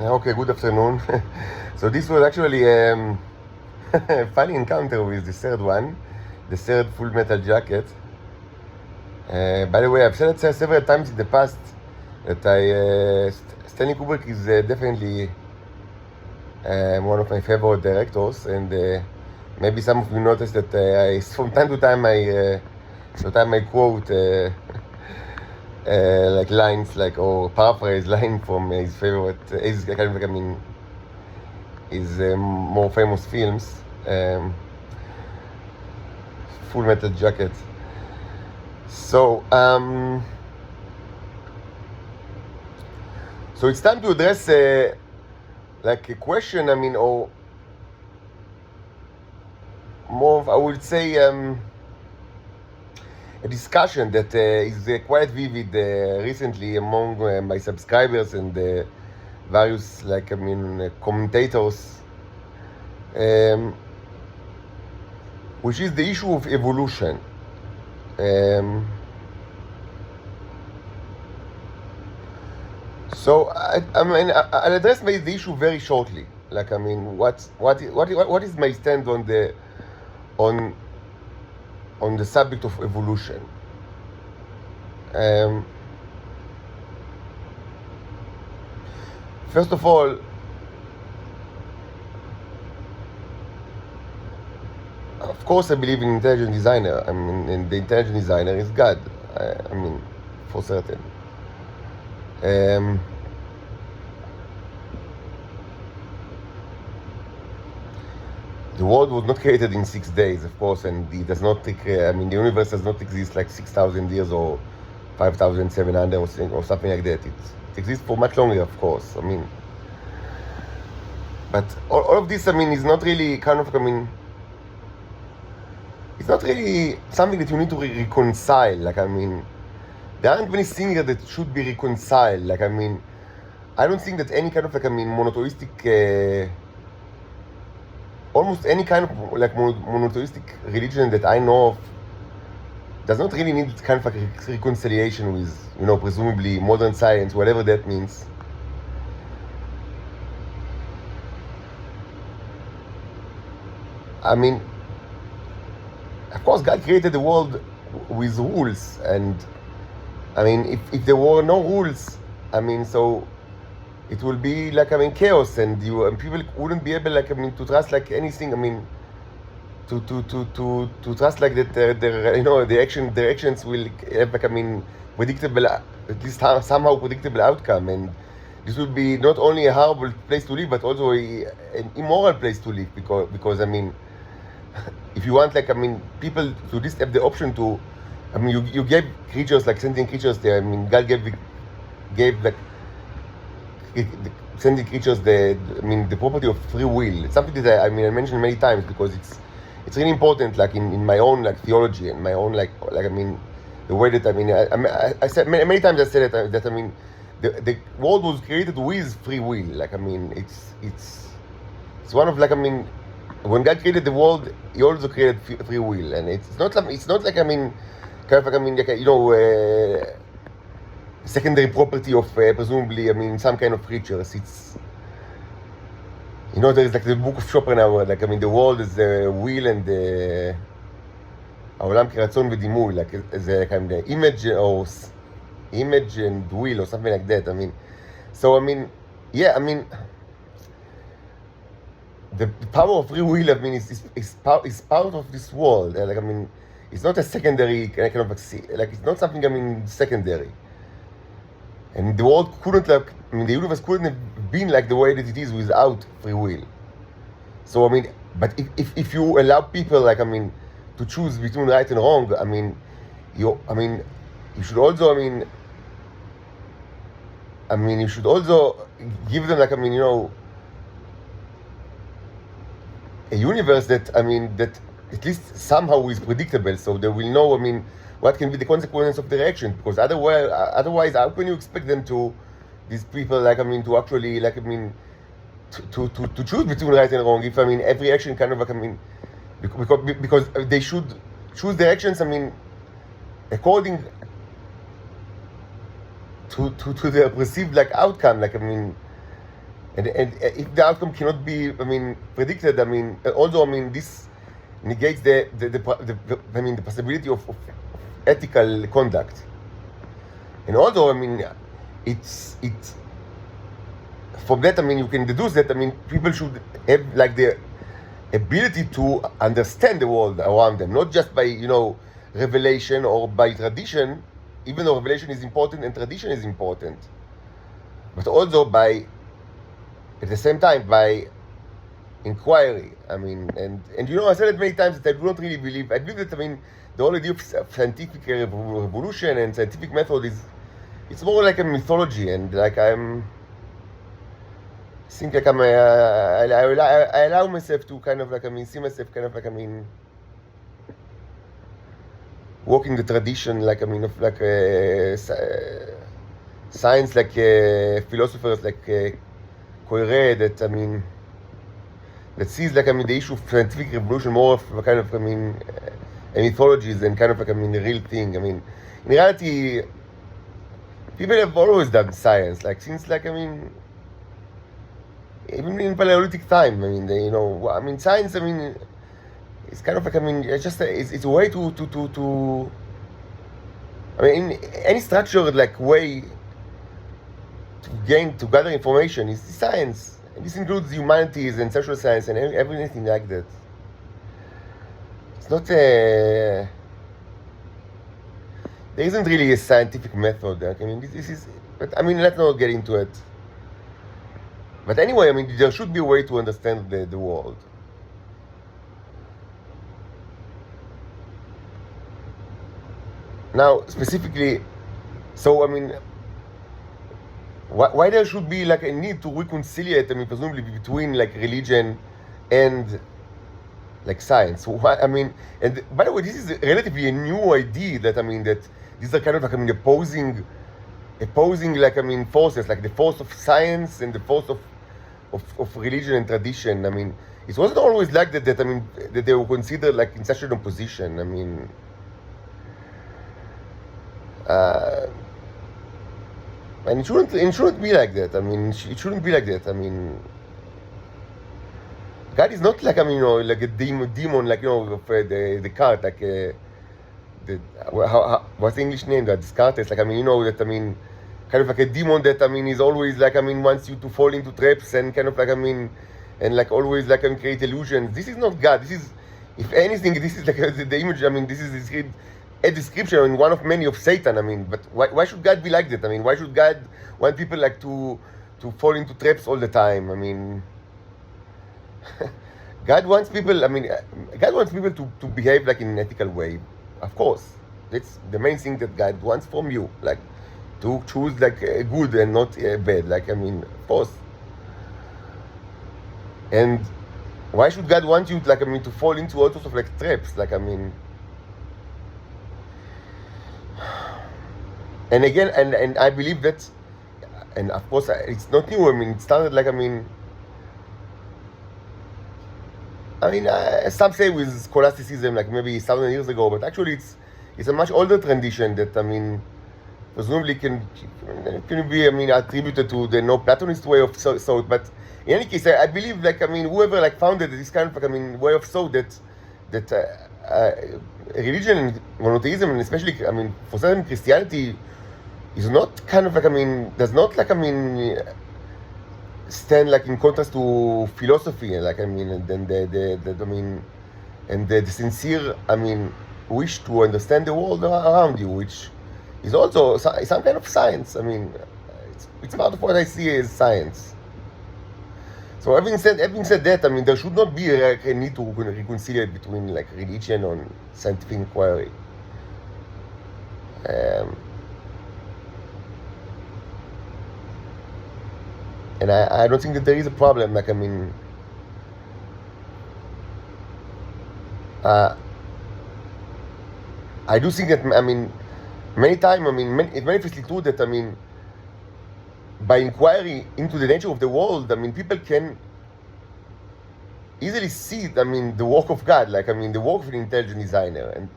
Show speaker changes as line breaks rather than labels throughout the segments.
Okay, good afternoon. So this was actually a funny encounter with the third one, the third Full Metal Jacket. By the way, I've said it several times in the past that Stanley Kubrick is definitely one of my favorite directors, and maybe some of you noticed that from time to time I quote like lines or paraphrase line from his favorite, his more famous films, Full Metal Jacket. So it's time to address like a question, or more of, I would say, a discussion that is quite vivid recently among my subscribers and various commentators, which is the issue of evolution. So I'll address the issue very shortly. What is my stand on the subject of evolution? First of all, of course, I believe in intelligent designer. And the intelligent designer is God. For certain. The world was not created in 6 days, of course, and it does not take, the universe does not exist like 6,000 years or 5,700 or something like that. It exists for much longer, of course. But all of this, is not really it's not really something that you need to reconcile. There aren't many things that should be reconciled. I don't think that any kind of monotheistic, almost any kind of monotheistic religion that I know of does not really need kind of reconciliation with, presumably modern science, whatever that means. Of course, God created the world with rules, and if there were no rules, so it will be chaos, and people wouldn't be able to trust anything. To trust that the actions will have predictable, at least somehow predictable outcome, and this would be not only a horrible place to live, but also an immoral place to live, because if you want people to just have the option to, you gave creatures sentient creatures there. God gave sentient creatures the property of free will. It's something that I mentioned many times because it's really important in my own theology and my own the way that I said many times. I said that the world was created with free will. It's one of when God created the world, He also created free will, and it's not secondary property of presumably some kind of creatures. It's there is the book of Schopenhauer, the world is the will and the העולם כרצון ודימוי, זה kind of image and will or something like that. The power of free will, is part of this world. It's not a secondary kind of it's not something secondary. And the world couldn't the universe couldn't have been the way that it is without free will. So but if you allow people to choose between right and wrong, you should also you should also give them a universe that that at least somehow is predictable, so they will know what can be the consequences of their action. Because otherwise how can you expect them these people to actually to choose between right and wrong if every action kind of because they should choose their actions according to their perceived outcome. and if the outcome cannot be, predicted, although, this negates the possibility of ethical conduct. And although, it's from that, you can deduce that, people should have like the ability to understand the world around them, not just by, revelation or by tradition, even though revelation is important and tradition is important, but also by, at the same time, by inquiry. And I said it many times that I do not really believe. I believe that, the whole idea of scientific revolution and scientific method it's more like a mythology, and like I allow myself to kind of like, see myself kind of like, walking the tradition, like, of like science, like philosophers like Contra, that sees like, the issue of scientific revolution more of a kind of, a mythology than kind of like, a real thing. In reality, people have always done science, like since like, even in Paleolithic time. Science, it's kind of like, it's just it's a way to any structured like way to gather information is science. And this includes humanities and social science and everything like that. It's not there isn't really a scientific method. This is, but let's not get into it. But anyway, there should be a way to understand the world. Now, specifically, so, why there should be like a need to reconciliate, presumably between like religion and like science. So why, and by the way, this is relatively a new idea that, that these are kind of like, opposing like, forces, like the force of science and the force of religion and tradition. It wasn't always like that, that they were considered like in such an opposition. And it shouldn't be like that. It shouldn't be like that. God is not like, like a demon, like, of the cart, like what's the English name? That Descartes, like, that, kind of like a demon that, is always like, wants you to fall into traps and kind of like, and like always like, create illusions. This is not God. This is, if anything, this is like the image. This is a description, one of many of Satan. But why should God be like that? Why should God want people like to fall into traps all the time? God wants people. God wants people to behave like in an ethical way. Of course, that's the main thing that God wants from you, like to choose like good and not bad. Like, of course. And why should God want you, like, to fall into all sorts of like traps? Like, and again, and I believe that, and of course, it's not new. It started like, some say with scholasticism, like maybe 1,000 years ago, but actually it's a much older tradition that, presumably can be, attributed to the Neoplatonist way of thought. But in any case, I believe, like, whoever like founded this kind of, like, way of thought that religion and monotheism, and especially, for certain Christianity, is not kind of like, does not like, stand like in contrast to philosophy, like, and then the sincere, wish to understand the world around you, which is also some kind of science. It's part of what I see as science. So having said that, there should not be a need to reconcile between like religion and scientific inquiry. And I don't think that there is a problem. Like, I do think that, many times, it's manifestly true that, by inquiry into the nature of the world, people can easily see, the work of God, like, the work of an intelligent designer. And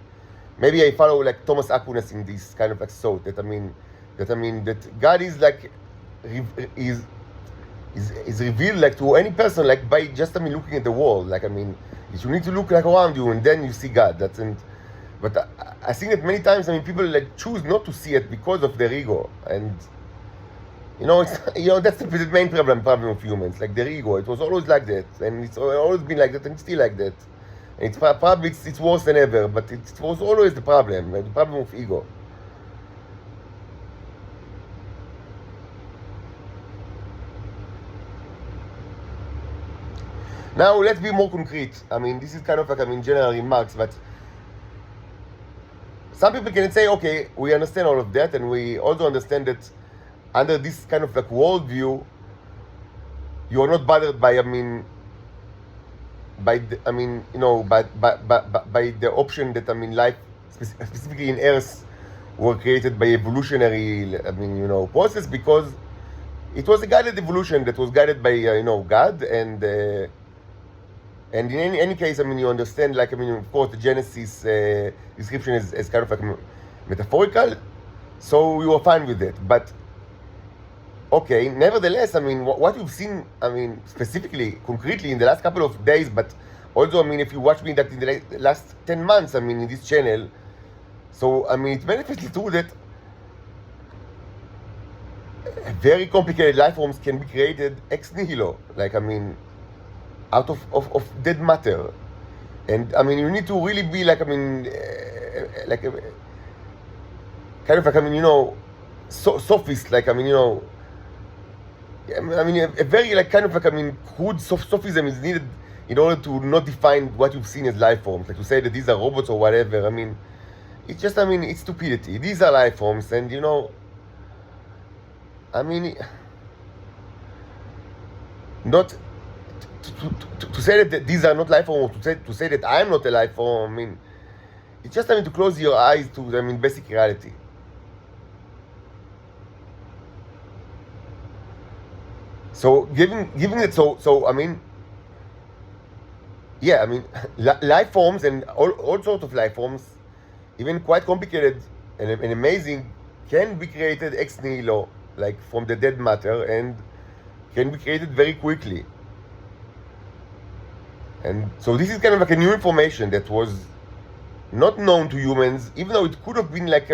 maybe I follow, like, Thomas Aquinas in this kind of, like, thought, that, that God is, like, is is revealed like to any person like by just looking at the world. Like you need to look like around you and then you see God. That's it. But I think that many times people like choose not to see it because of their ego, and it's that's the main problem of humans, like their ego. It was always like that, and it's always been like that, and it's still like that. And it's probably it's worse than ever, but it was always the problem of ego. Now let's be more concrete. This is kind of like general remarks, but some people can say, okay, we understand all of that, and we also understand that under this kind of like worldview, you are not bothered by by the, by the option that life, specifically in Earth, were created by evolutionary process, because it was a guided evolution that was guided by God, and in any case, you understand, like, of course, the Genesis description is kind of like metaphorical, so you are fine with it. But, okay, nevertheless, what you've seen, specifically, concretely, in the last couple of days, but also, if you watch me that in the last 10 months, in this channel, so, it's manifestly true that very complicated life forms can be created ex nihilo, like, out of dead matter. And you need to really be like like a kind of like sophist, like a very like kind of like crude sophism is needed in order to not define what you've seen as life forms, like to say that these are robots or whatever. It's just it's stupidity. These are life forms, and not to say that these are not life forms, to say that I am not a life form. It's just to close your eyes to basic reality. So giving it life forms and all sorts of life forms, even quite complicated and amazing, can be created ex nihilo, like from the dead matter, and can be created very quickly. And so this is kind of like a new information that was not known to humans, even though it could have been like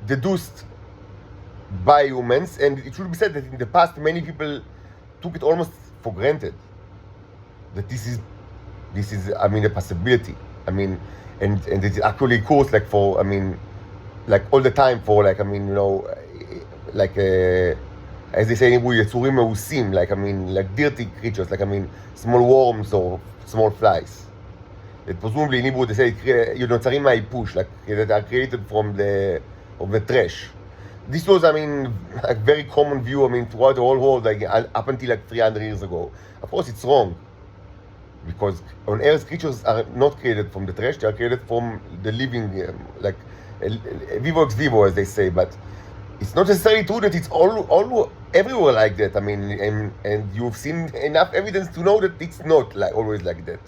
deduced by humans. And it should be said that in the past many people took it almost for granted that this is a possibility. And it actually occurs like for like all the time for like like as they say in Hebrew, יצורים מאוסים, like like dirty creatures, like small worms or small flies. It presumably in Hebrew they say נוצרים מהייבוש, like that are created from the trash. This was a very common view throughout the whole world, like up until like 300 years ago. Of course it's wrong, because on Earth creatures are not created from the trash, they are created from the living, like vivo ex vivo, as they say. But it's not necessarily true that it's all everywhere like that. And you've seen enough evidence to know that it's not like always like that.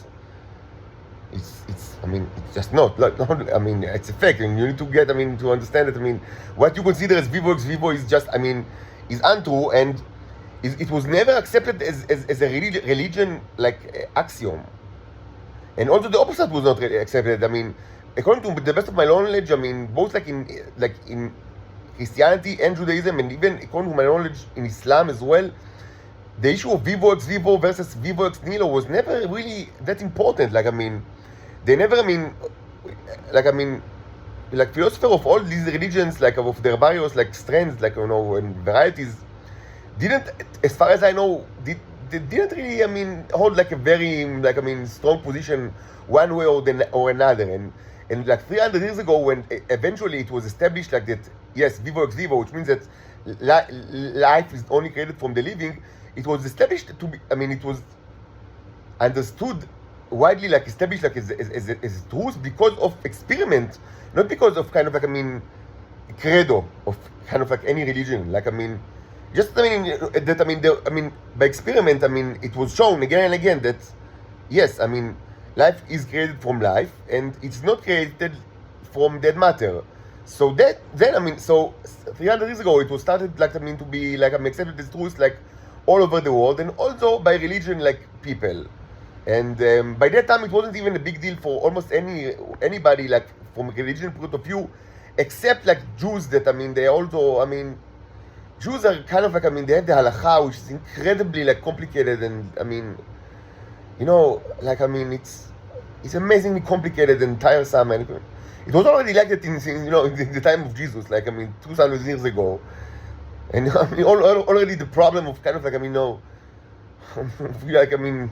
It's just not. Like, it's a fact, and you need to get to understand that what you consider as vivo ex vivo is just is untrue, and it was never accepted as a religion, like axiom. And also the opposite was not accepted. According to the best of my knowledge, both like in Christianity and Judaism, and even according to my knowledge in Islam as well, the issue of vivo ex vivo versus vivo ex nihilo was never really that important. Like they never like philosophers of all these religions, like of their various like strands, like and varieties, didn't, as far as I know, they didn't really hold like a very strong position one way or another. And like 300 years ago, when eventually it was established like that, yes, vivo ex vivo, which means that life is only created from the living, it was established to be, it was understood widely, like established like as truth because of experiment, not because of kind of like credo of kind of like any religion. Like just that by experiment, it was shown again and again that yes, life is created from life, and it's not created from dead matter. So that then I mean, so 300 years ago it was started like I mean to be like accepted as truth like all over the world, and also by religion like people. And by that time it wasn't even a big deal for almost anybody like from a religion point of view, except like Jews that I mean they also I mean Jews are kind of like I mean they have the halakha, which is incredibly like complicated, and I mean you know like I mean it's amazingly complicated and tiresome, and it was already like that in you know in the time of Jesus, like I mean 2,000 years ago, and I mean already the problem of kind of like I mean no, like I mean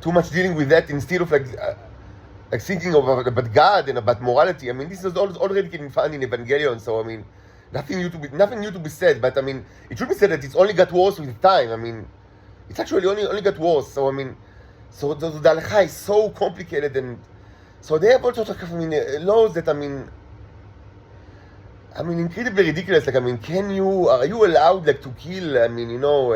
too much dealing with that instead of like thinking about God and about morality. I mean this is already getting found in Evangelion, so I mean nothing new to be said, but I mean it should be said that it's only got worse with time. I mean it's actually only got worse. So I mean so the halakha is so complicated, and so they have all sorts of I mean laws that I mean incredibly ridiculous. Like I mean are you allowed like to kill I mean you know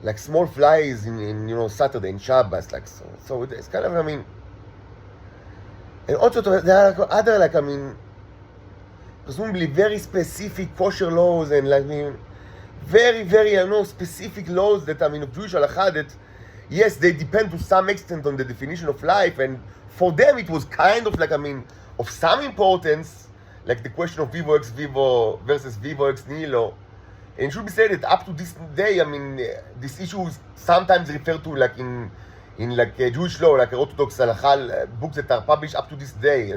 like small flies in you know Saturday in Shabbos, like so it's kind of I mean, and also there are like other like I mean presumably very specific kosher laws, and like I mean very I know specific laws that I mean of Jewish halakha that yes they depend to some extent on the definition of life, and for them it was kind of like I mean of some importance, like the question of vivo ex vivo versus vivo ex nihilo. And it should be said that up to this day, I mean, this issue is sometimes referred to like in like Jewish law, like Orthodox halakha books that are published up to this day.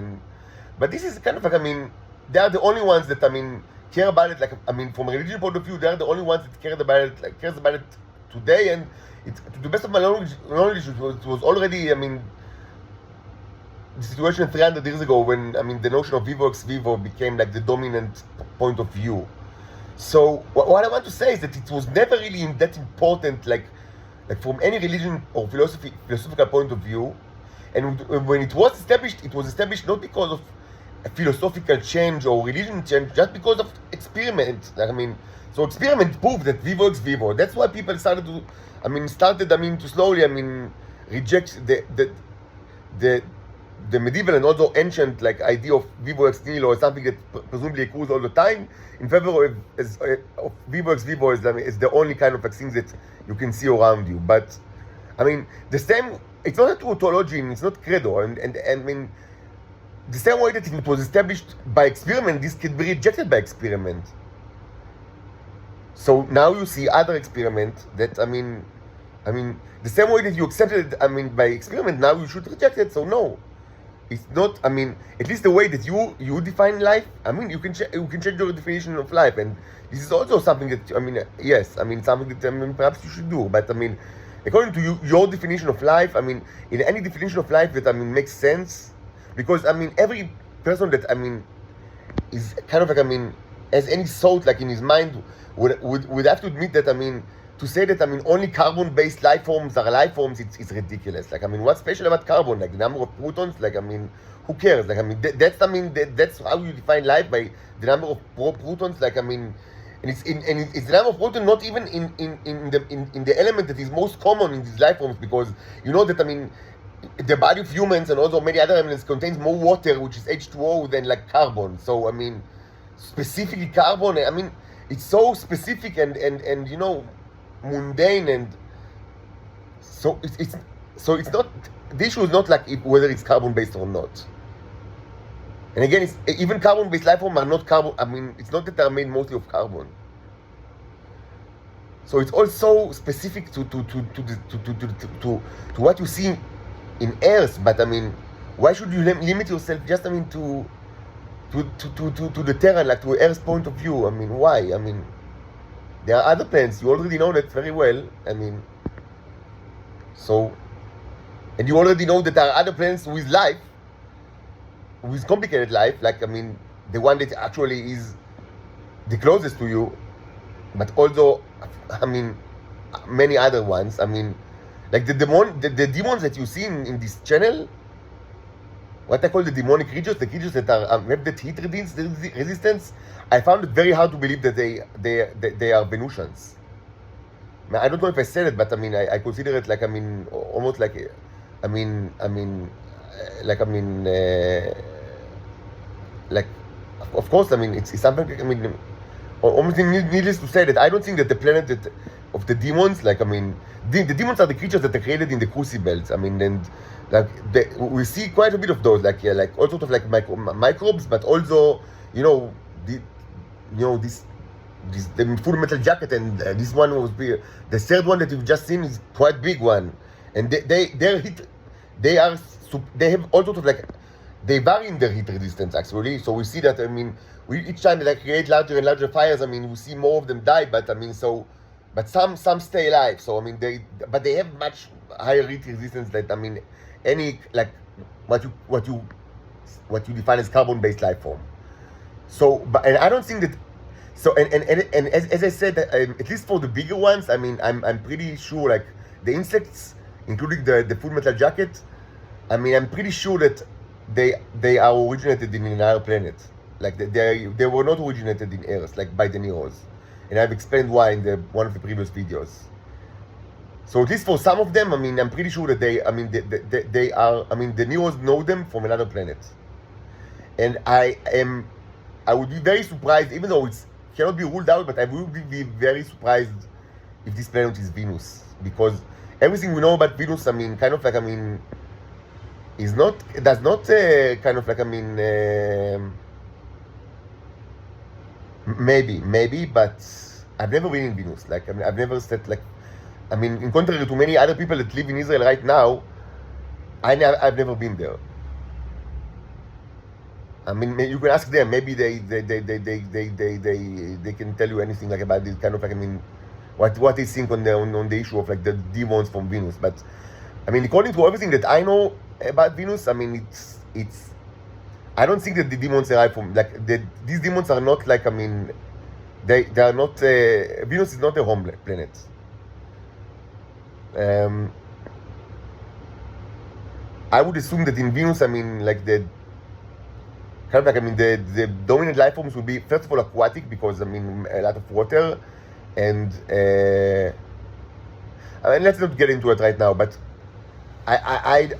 But this is kind of like I mean, they are the only ones that I mean care about it. Like I mean, from a religious point of view, they are the only ones that cares about it today. And to the best of my knowledge, it was already I mean the situation 300 years ago when I mean the notion of vivo ex vivo became like the dominant point of view. So what I want to say is that it was never really that important, like from any religion or philosophical point of view. And when it was established not because of a philosophical change or religion change, just because of experiment. Like I mean, so experiment proved that vivo ex vivo. That's why people started to slowly reject the medieval and also ancient like idea of vivo ex nihilo as something that presumably occurs all the time in favor of vivo ex vivo is the only kind of like thing that you can see around you. But I mean the same, it's not a tautology and it's not credo, and I mean the same way that it was established by experiment, this can be rejected by experiment. So now you see other experiment that I mean the same way that you accepted it by experiment, now you should reject it. So no, it's not. I mean, at least the way that you define life. I mean, you can change your definition of life, and this is also something that yes, something that perhaps you should do. But according to your definition of life, in any definition of life that makes sense, because every person that is kind of like has any thought like in his mind would have to admit that to say that only carbon-based life forms are life forms, it's ridiculous. Like what's special about carbon? Like the number of protons? Like who cares? Like that's how you define life, by the number of protons. Like and it's the number of protons, not even in the element that is most common in these life forms, because you know that the body of humans and also many other elements contains more water, which is H2O, than like carbon. So specifically carbon, it's so specific and mundane, and so it's not, the issue is not like whether it's carbon based or not. And again, even carbon based life forms are not carbon. It's not that they're made mostly of carbon. So it's also specific to what you see in Earth. But why should you limit yourself just to the Terran, like to Earth's point of view? Why? There are other planets. You already know that very well. So, and you already know that there are other planets with life, with complicated life, like the one that actually is the closest to you, but also many other ones. Like the demons that you see in this channel, what I call the demonic creatures, the creatures that are have that heat resistance. I found it very hard to believe that they are Venusians. I don't know if I said it, but I consider it like almost like like, of course, I mean, it's something, I mean, almost needless to say that I don't think that the planet of the demons, like, I mean, the demons are the creatures that are created in the crucibles. I mean, and like we see quite a bit of those, like, yeah, like all sort of like microbes, but also, you know, this the full metal jacket, and this one was big. The third one that you've just seen is quite big one, and they have all sort of like, they vary in their heat resistance actually. So we see that, I mean, each time they like create larger and larger fires, I mean, we see more of them die, but I mean, but some stay alive. So I mean, they have much higher heat resistance than, I mean, any like what you define as carbon-based life form. So, and I don't think that. So and as I said, at least for the bigger ones, I mean, I'm pretty sure, like the insects, including the full metal jacket, I mean, I'm pretty sure that they are originated in another planet. Like they were not originated in Earth, like by the Neros, and I've explained why in one of the previous videos. So at least for some of them, I mean, I'm pretty sure that they are. I mean, the Neros know them from another planet, and I would be very surprised, even though it cannot be ruled out, but I would be very surprised if this planet is Venus, because everything we know about Venus, I mean, kind of like, I mean, does not kind of like, I mean, maybe, but I've never been in Venus. Like, I mean, I've never said, like, I mean, in contrary to many other people that live in Israel right now, I've never been there. I mean, you can ask them. Maybe they can tell you anything like about this kind of like, I mean, what they think on the issue of like the demons from Venus. But I mean, according to everything that I know about Venus, I mean, it's I don't think that the demons arrive from like these demons are not like, I mean, they are not Venus is not a home planet. I would assume that in Venus, I mean, like kind of like, I mean, the dominant life forms would be, first of all, aquatic, because I mean, a lot of water, and I mean, let's not get into it right now, but I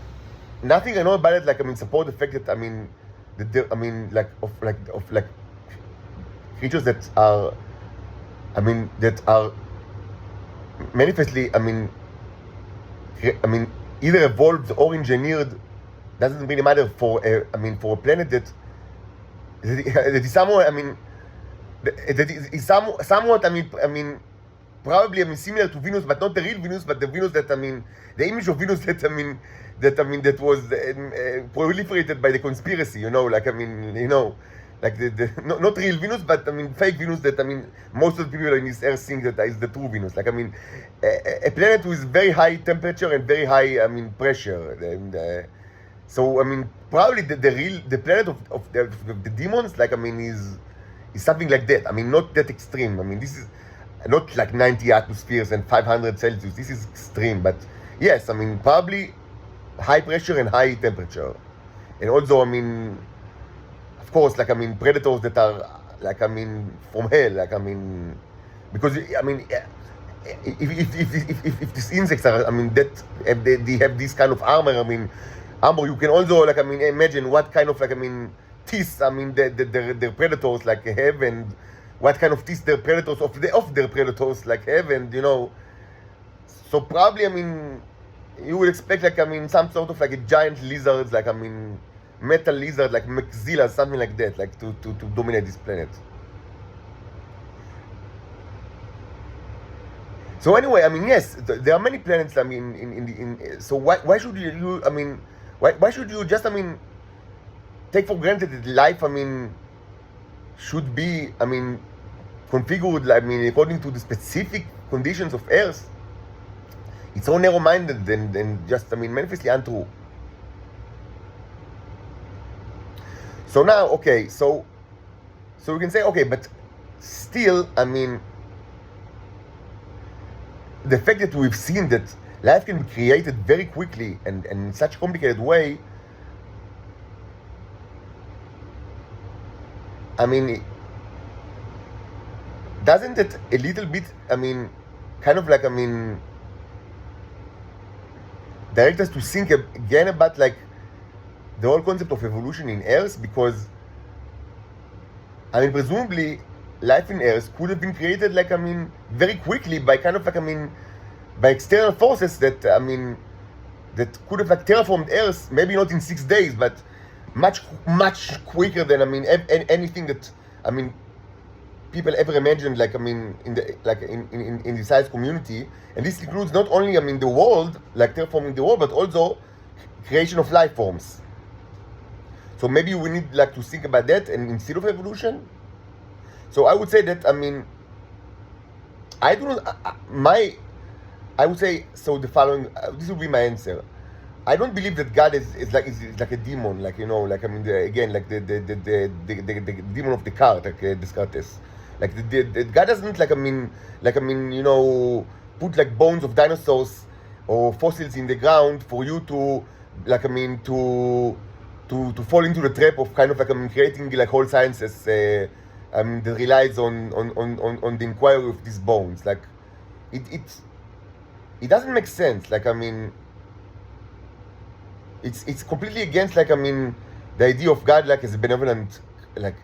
nothing I know about it, like, I mean, support the fact that, I mean, I mean, like of creatures that are, I mean, that are manifestly, I mean, either evolved or engineered. Doesn't really matter for I mean, for a planet that is somewhat, I mean, that is somewhat, I mean, probably, I mean, similar to Venus, but not the real Venus, but the Venus that, I mean, the image of Venus that, I mean, that was proliferated by the conspiracy, you know, like, I mean, you know, like not real Venus, but I mean, fake Venus that, I mean, most of the people in this Earth think that is the true Venus. Like, I mean, a planet with very high temperature and very high, I mean, pressure, and so, I mean, probably the planet of the demons, like, I mean, is something like that. I mean, not that extreme. I mean, this is not like 90 atmospheres and 500 Celsius. This is extreme, but yes, I mean, probably high pressure and high temperature. And also, I mean, of course, like, I mean, predators that are, like, I mean, from hell, like, I mean, because, I mean, if these insects are, I mean, that they have this kind of armor, I mean, you can also, like, I mean, imagine what kind of, like, I mean, teeth, I mean, the predators, like, have, and what kind of teeth their predators of their predators, like, have, and, you know, so probably, I mean, you would expect, like, I mean, some sort of, like, a giant lizards, like, I mean, metal lizard, like Maxilla, something like that, like, to dominate this planet. So anyway, I mean, yes, there are many planets, I mean, so why should you, I mean, why should you just, I mean, take for granted that life, I mean, should be, I mean, configured, I mean, according to the specific conditions of Earth? It's so narrow-minded and just, I mean, manifestly untrue. So now, okay, so we can say, okay, but still, I mean, the fact that we've seen that life can be created very quickly and in such a complicated way, I mean, doesn't it a little bit, I mean, kind of like, I mean, direct us to think again about, like, the whole concept of evolution in Earth? Because I mean, presumably, life in Earth could have been created, like, I mean, very quickly by kind of, like, I mean, by external forces that, I mean, that could have, like, terraformed Earth, maybe not in 6 days, but much quicker than, I mean, anything that, I mean, people ever imagined, like, I mean, in the science community. And this includes not only, I mean, the world, like terraforming the world, but also creation of life forms. So maybe we need, like, to think about that and instead of evolution. So I would say that, I mean, I do not, I would say, so the following, this would be my answer. I don't believe that God is like a demon, like, you know, like, I mean, again, like the demon of Descartes, like Descartes. Like God doesn't, like, I mean, you know, put like bones of dinosaurs or fossils in the ground for you to, like, I mean, to fall into the trap of kind of, like, I mean, creating like whole sciences that relies on the inquiry of these bones. Like it doesn't make sense. Like, I mean, it's completely against, like, I mean, the idea of God, like, as a benevolent, like,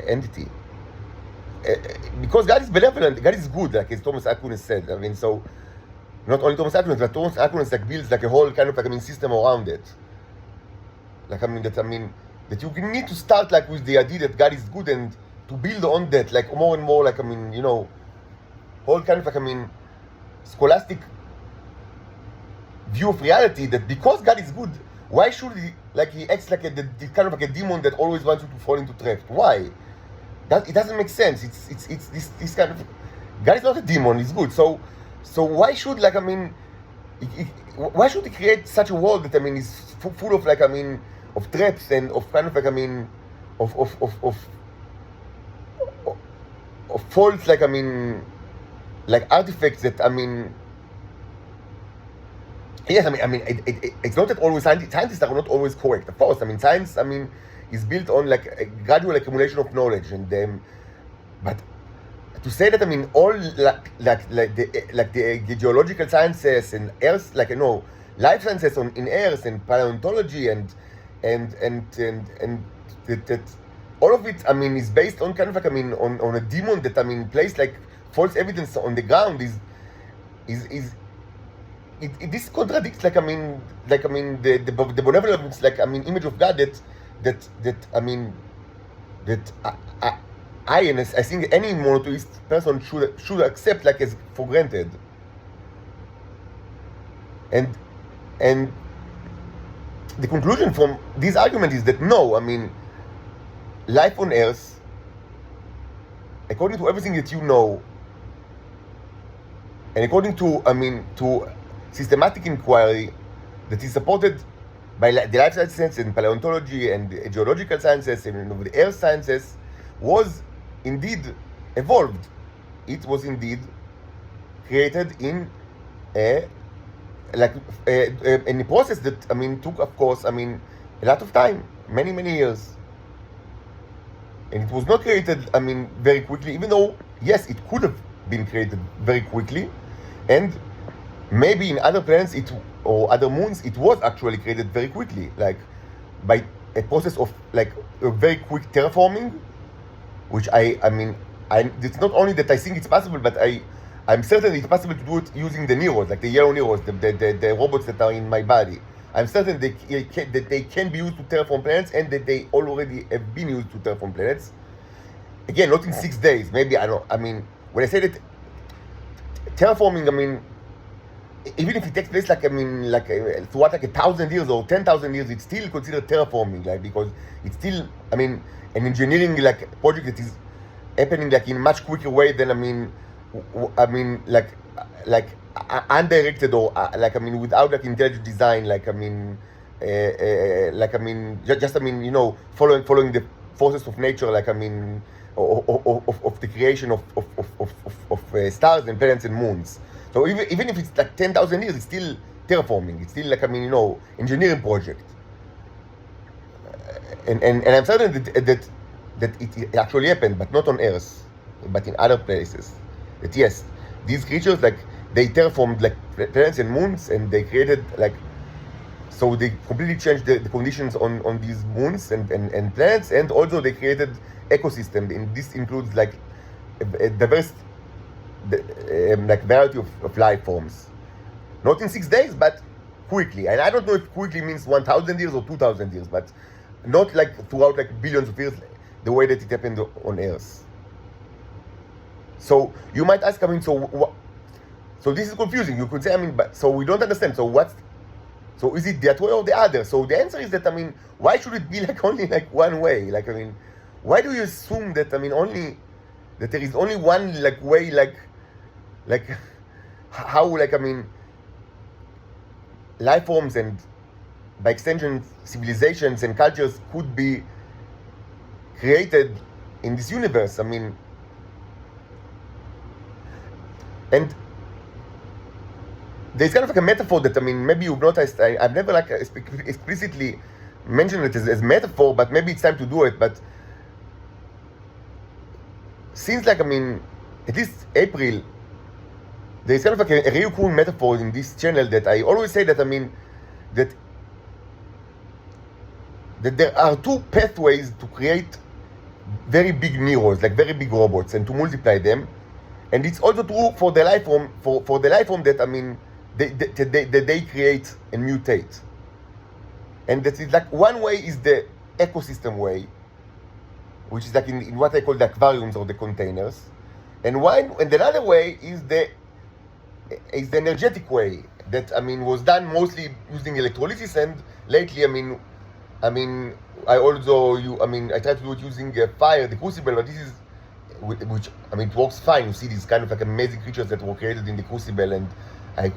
entity. Because God is benevolent, God is good, like as Thomas Aquinas said. I mean, so not only Thomas Aquinas, but Thomas Aquinas, like, builds like a whole kind of, like, I mean, system around it. Like, I mean, that you need to start, like, with the idea that God is good and to build on that, like, more and more, like, I mean, you know, whole kind of, like, I mean, scholastic view of reality, that because God is good, why should he, like, he acts like the kind of like a demon that always wants you to fall into traps? Why? It doesn't make sense. It's this kind of, God is not a demon, he's good. So why should, like, I mean, why should he create such a world that, I mean, is full of, like, I mean, of traps and of kind of, like, I mean, of faults, like, I mean, like artifacts that, I mean, yes, I mean, it's not that always scientists are not always correct. Of course, I mean, science, I mean, is built on, like, a gradual accumulation of knowledge, and but to say that, I mean, all like the geological sciences and Earth, like, you know, life sciences in Earth and paleontology and that all of it, I mean, is based on kind of, like, I mean, on a demon that, I mean, placed like false evidence on the ground this contradicts, like, I mean, the benevolence, like, I mean, image of God that I mean, that I think any monotheist person should accept, like, as for granted. And the conclusion from this argument is that no, I mean, life on Earth, according to everything that you know, and according to, I mean, to systematic inquiry that is supported by the life sciences and paleontology and the geological sciences and, you know, the earth sciences, was indeed evolved. It was indeed created in a process that, I mean, took, of course, I mean, a lot of time, many years. And it was not created, I mean, very quickly, even though, yes, it could have been created very quickly. And maybe in other planets or other moons, it was actually created very quickly, like by a process of, like, a very quick terraforming, which it's not only that I think it's possible, but I'm certain it's possible to do it using the neurons, like the yellow neurons, the robots that are in my body. I'm certain that they can be used to terraform planets, and that they already have been used to terraform planets. Again, not in 6 days. Maybe, I don't know. I mean, when I say that terraforming, I mean, even if it takes place, like, I mean, like throughout like 1,000 years or 10,000 years, it's still considered terraforming, like, because it's still, I mean, an engineering, like, project that is happening, like, in a much quicker way than, like undirected or like, I mean, without, like, intelligent design, like, I mean, just, I mean, you know, following the forces of nature, like, I mean, of the creation of stars and planets and moons. So even if it's like 10,000 years, it's still terraforming. It's still, like, I mean, you know, engineering project. And I'm certain that it actually happened, but not on Earth, but in other places. That yes, these creatures, like, they terraformed, like, planets and moons, and they created, like, so they completely changed the conditions on these moons and planets, and also they created ecosystem, and this includes like a diverse like variety of life forms. Not in 6 days, but quickly. And I don't know if quickly means 1,000 years or 2,000 years, but not like throughout like billions of years, the way that it happened on Earth. So you might ask, I mean, so this is confusing. You could say, I mean, but so we don't understand. So is it that way or the other? So the answer is that, I mean, why should it be like only like one way? Like, I mean, why do you assume that, I mean, that there is only one like way, like how, like, I mean, life forms and by extension civilizations and cultures could be created in this universe? I mean, and there's kind of like a metaphor that, I mean, maybe you've noticed, I've never like explicitly mentioned it as metaphor, but maybe it's time to do it. But since, like, I mean, at least April, there's kind of like a real cool metaphor in this channel that I always say that, I mean, that there are two pathways to create very big neurons, like very big robots, and to multiply them. And it's also true for the life form, for the life form that, I mean, they create and mutate. And that is like, one way is the ecosystem way, which is like in what I call the aquariums or the containers. And another way is the energetic way that, I mean, was done mostly using electrolysis, and lately, I mean, I try to do it using fire, the crucible, but this is, which, I mean, it works fine. You see these kind of like amazing creatures that were created in the crucible, and I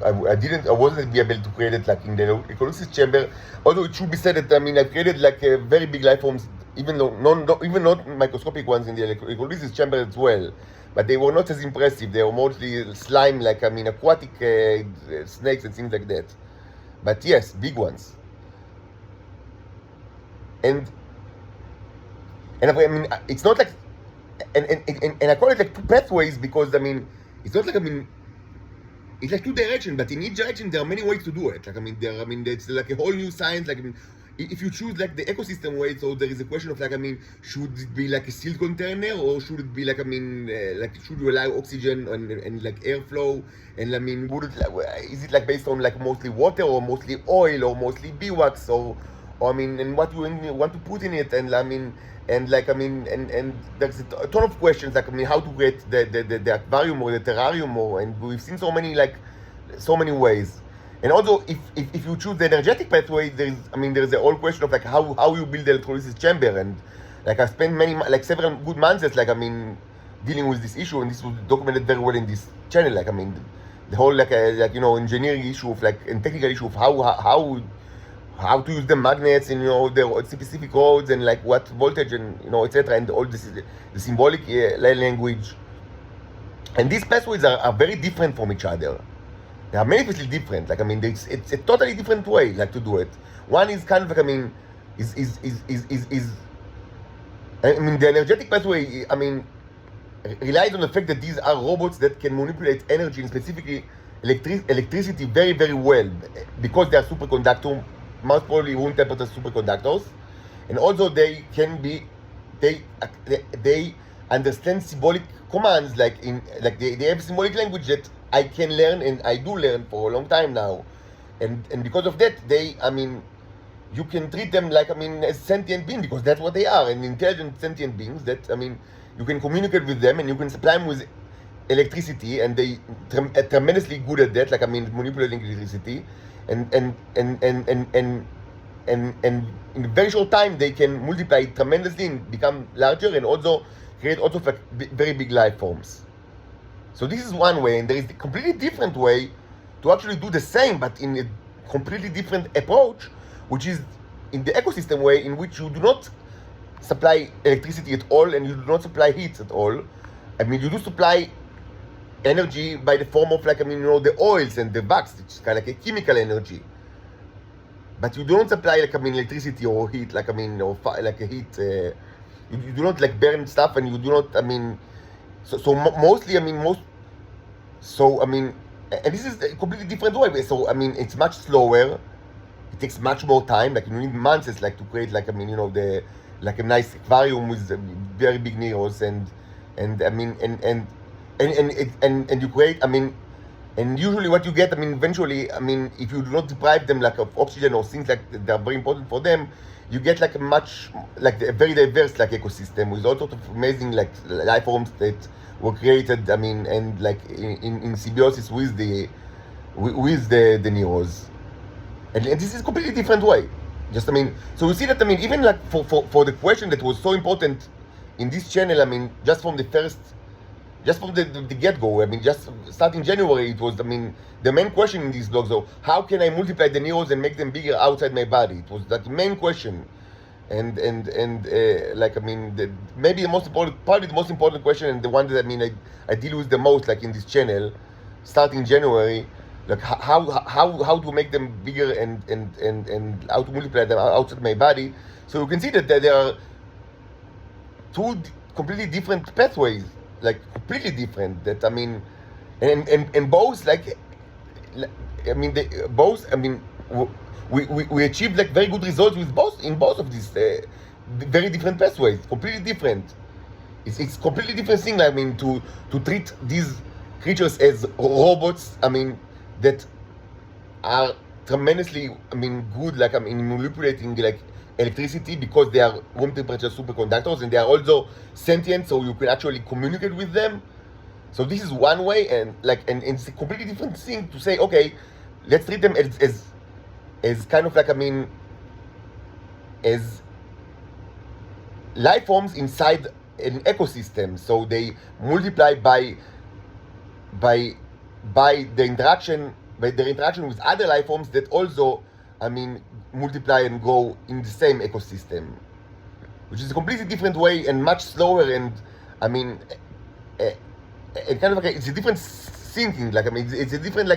wasn't be able to create it like in the electrolysis chamber. Although it should be said that, I mean, I created like very big life forms, even not microscopic ones in the electrolysis chamber as well. But they were not as impressive. They were mostly slime, like, I mean, aquatic snakes and things like that. But yes, big ones. And I mean, it's not like, and I call it like two pathways because, I mean, it's not like, I mean, it's like two directions, but in each direction there are many ways to do it. Like, I mean, it's like a whole new science. Like, I mean, if you choose like the ecosystem way, so there is a question of, like, I mean, should it be like a sealed container, or should it be like, I mean, like, should you allow oxygen and like airflow? And I mean, is it like based on like mostly water or mostly oil or mostly beeswax, or I mean, and what you want to put in it? And I mean, and like, I mean, and there's a ton of questions, like, I mean, how to create the aquarium or the terrarium, and we've seen so many ways. And also, if you choose the energetic pathway, there's a whole question of like how you build the electrolysis chamber. And like, I spent several good months, like, I mean, dealing with this issue, and this was documented very well in this channel. Like, I mean, the whole like you know, engineering issue of like, and technical issue of how to use the magnets, and, you know, the specific roads, and like what voltage, and, you know, etc. And all this, the symbolic language. And these pathways are very different from each other. They are manifestly different. Like, I mean, it's a totally different way, like, to do it. One is kind of like, I mean, I mean, the energetic pathway, I mean, relies on the fact that these are robots that can manipulate energy, and specifically electricity, very, very well, because they are superconductor, most probably room temperature superconductors. And also they understand symbolic commands, like they have symbolic language that I can learn, and I do learn for a long time now. And because of that, I mean, you can treat them like, I mean, as sentient beings, because that's what they are, and intelligent sentient beings that, I mean, you can communicate with them, and you can supply them with electricity, and they are tremendously good at that, like, I mean, manipulating electricity, and in a very short time they can multiply tremendously and become larger, and also create like very big life forms. So this is one way, and there is a completely different way to actually do the same, but in a completely different approach, which is in the ecosystem way, in which you do not supply electricity at all, and you do not supply heat at all. I mean, you do supply energy by the form of, like, I mean, you know, the oils and the wax, which is kind of like a chemical energy. But you don't supply, like, I mean, electricity or heat, like, I mean, or like a heat. You do not like burn stuff, and you do not, I mean, mostly, I mean, and this is a completely different way. So, I mean, it's much slower, it takes much more time. Like you need months, it's like to create like like a nice aquarium with very big neros, and I mean and you create, and usually what you get, eventually, if you do not deprive them like of oxygen or things like that are very important for them, you get like a very diverse like ecosystem with all sorts of amazing like life forms that were created, and like in symbiosis with the neros. And this is a completely different way. Just, so we see that, even like for the question that was so important in this channel, just from the get-go, just starting January, it was, the main question in these blogs, so how can I multiply the neros and make them bigger outside my body? It was like the main question. And maybe the most important, probably the most important question, and the one that, I deal with the most, like in this channel, starting January, like how to make them bigger and how to multiply them outside my body. So you can see that there are two completely different pathways, like completely different. That and both we achieved like very good results with both of these very different pathways, completely different. It's completely different thing. To treat these creatures as robots, that are tremendously, good, like in manipulating like electricity, because they are room temperature superconductors, and they are also sentient, so you can actually communicate with them. So this is one way, and it's a completely different thing to say, okay, let's treat them as kind of like, as life forms inside an ecosystem. So they multiply by their interaction with other life forms that also, multiply and grow in the same ecosystem, which is a completely different way and much slower, and and kind of like it's a different thinking. Like it's a different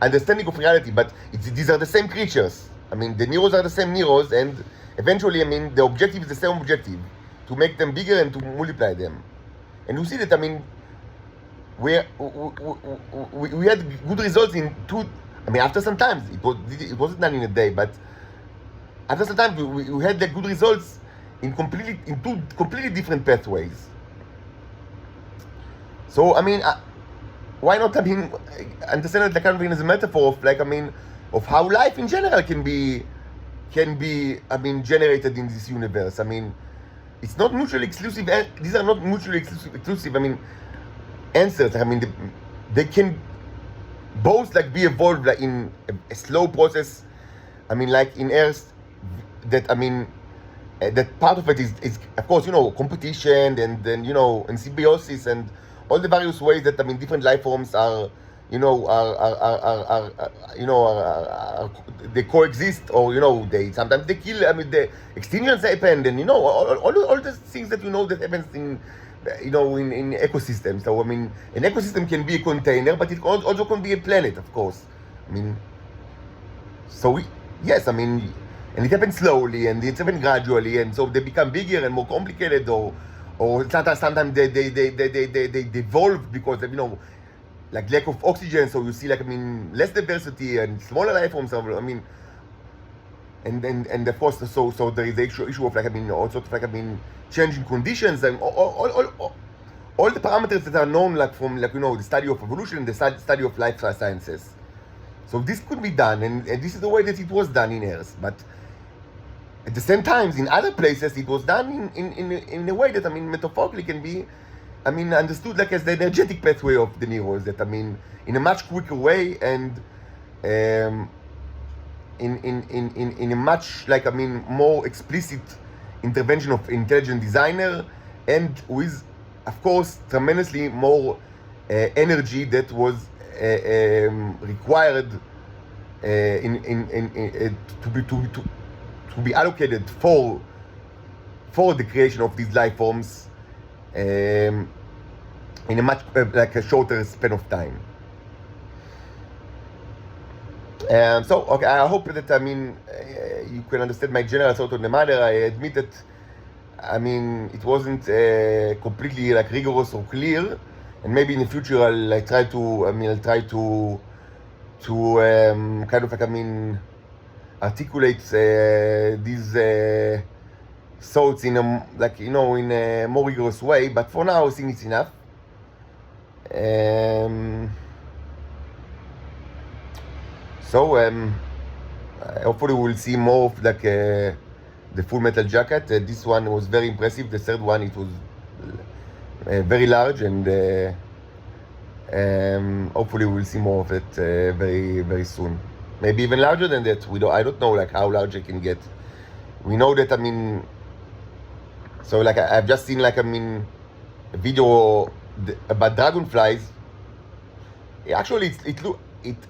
understanding of reality. But these are the same creatures. The neros are the same neros, and eventually, the objective is the same objective, to make them bigger and to multiply them. And you see that, we had good results in two. After some time, it wasn't done in a day, but after some time we had the good results in two completely different pathways. So why not understand it like kind of as a metaphor of of how life in general can be generated in this universe. It's not mutually exclusive. These are not mutually exclusive. Answers. They can both like be evolved like in a slow process. Like in Earth, that that part of it is of course competition, and then and symbiosis, and all the various ways that different life forms are they coexist, or they sometimes they kill. The extinctions happen, and all the things that that happens in in ecosystems. So an ecosystem can be a container, but it also can be a planet, of course. Yes, and it happens slowly, and it's happens gradually, and so they become bigger and more complicated, or sometimes they evolve because of, like lack of oxygen. So you see less diversity and smaller life forms. And of course, so there is the issue of all sorts of changing conditions, and all the parameters that are known from the study of evolution and the study of life sciences. So this could be done, and this is the way that it was done in Earth. But at the same time, in other places, it was done in a way that metaphorically can be understood like as the energetic pathway of the neros. That in a much quicker way, and in a much more explicit intervention of intelligent designer, and with, of course, tremendously more energy that was required to be allocated for the creation of these life forms in a much a shorter span of time. So okay, I hope that you can understand my general thought on the matter. I admit that it wasn't completely rigorous or clear, and maybe in the future I'll try to kind of articulates these thoughts in a in a more rigorous way. But for now, I think it's enough. Hopefully we'll see more of the Full Metal Jacket. This one was very impressive. The third one, it was very large, and hopefully we'll see more of it very, very soon. Maybe even larger than that. I don't know how large it can get. We know that, so I've just seen a video about dragonflies. Actually,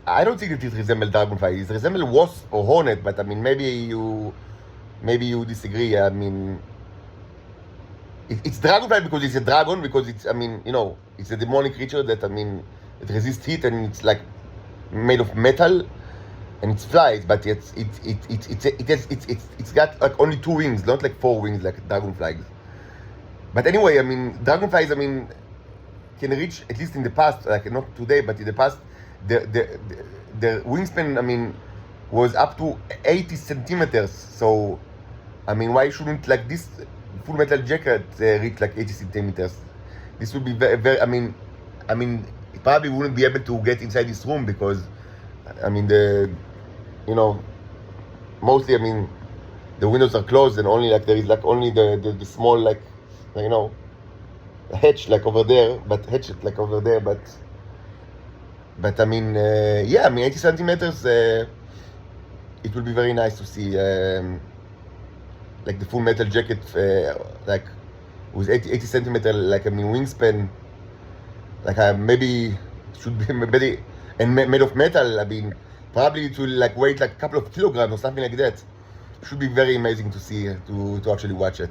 I don't think it resembles dragonfly. It resembles wasp or hornet, but maybe you disagree. It's dragonfly because it's a dragon, because it's it's a demonic creature that it resists heat, and it's made of metal, and it flies, but it's got only 2 wings, not 4 wings like dragonflies. But anyway, dragonflies can reach, at least in the past, not today, but in the past, the wingspan was up to 80 centimeters. So why shouldn't this Full Metal Jacket reach 80 centimeters? This would be very, very, it probably wouldn't be able to get inside this room, because mostly the windows are closed, and only there is only the small hatch over there, but 80 centimeters, it will be very nice to see the Full Metal Jacket with 80 centimeter wingspan, maybe should be maybe, and made of metal. Probably it will weigh a couple of kilograms or something like that. Should be very amazing to see, to actually watch it.